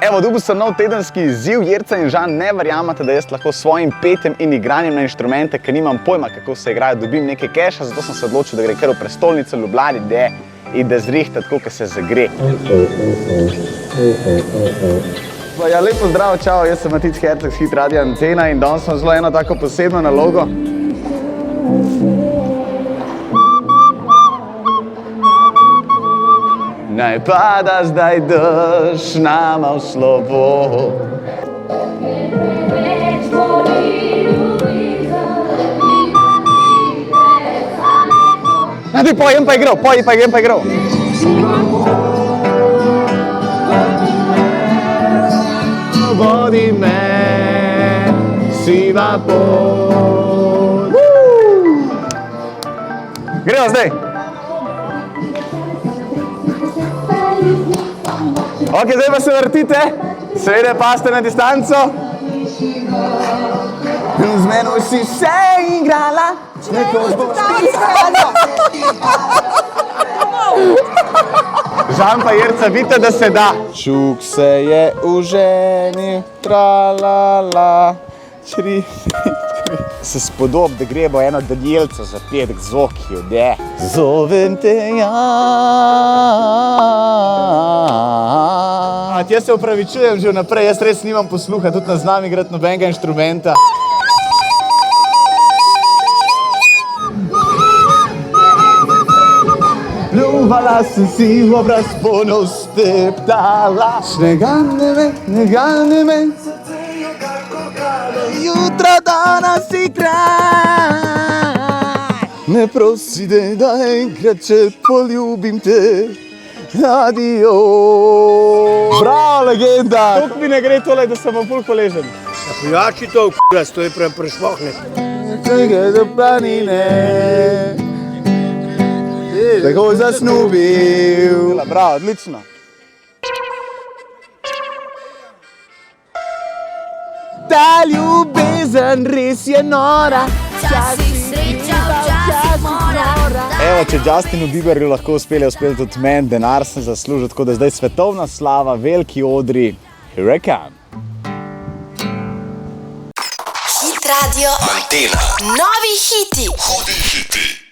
Evo, dobil sem nov tedenski izziv. Jerca in Žan, ne verjamete, da jaz lahko s svojim petjem in igranjem na inštrumente, ker nimam pojma, kako se igrajo, dobim nekaj keša, zato sem se odločil, da gre kar v prestolnico Ljubljani, in da zrihta tako, kot se zagre. Ja, lepo zdrav, čau, jaz sem Matic Herceg z Hit Radia Antena in danes sem zelo eno tako posebno nalogo. Naj pada zdaj dež nama v slovo. Ti pojem pa igral, pojem pa igral. Vodi me, siva pot. Gremo zdaj. Ok, zdaj pa se vrtite, seveda paste na distanco. Z menoj si se igrala, nekoč boš ti igrala. Žan pa Jerca, vidite, da se da. Čuk se je uženil, tralala, čri. Se spodob, da gremo eno Danielco zapeti k Zokiju, ne? Zovem te Jaz se opravičujem že vnaprej, jaz res nimam posluha, tudi ne znam igrati nobenega inštrumenta. Pljuvala sem si v obraz, ponov steptala. Negal ne me, jutra danas si kraj. Ne prosi, da enkrat če poljubim te. Adio. Bravo, legenda! Tok mi ne gre tole, da sem vam ful hvaležen. Pojači to, k***as, to je prešmohne. Čekaj do planine, tako zasnubil. Bravo, odlično. Ta ljubezen res je nora. Včasih sreča, včasih mora. Evo, če Justinu Bieberju lahko uspeli tudi meni, denar sem zaslužil, tako da zdaj svetovna slava, veliki odri, here I come. Hit Radio Antena. Novi hiti. Hudi hiti.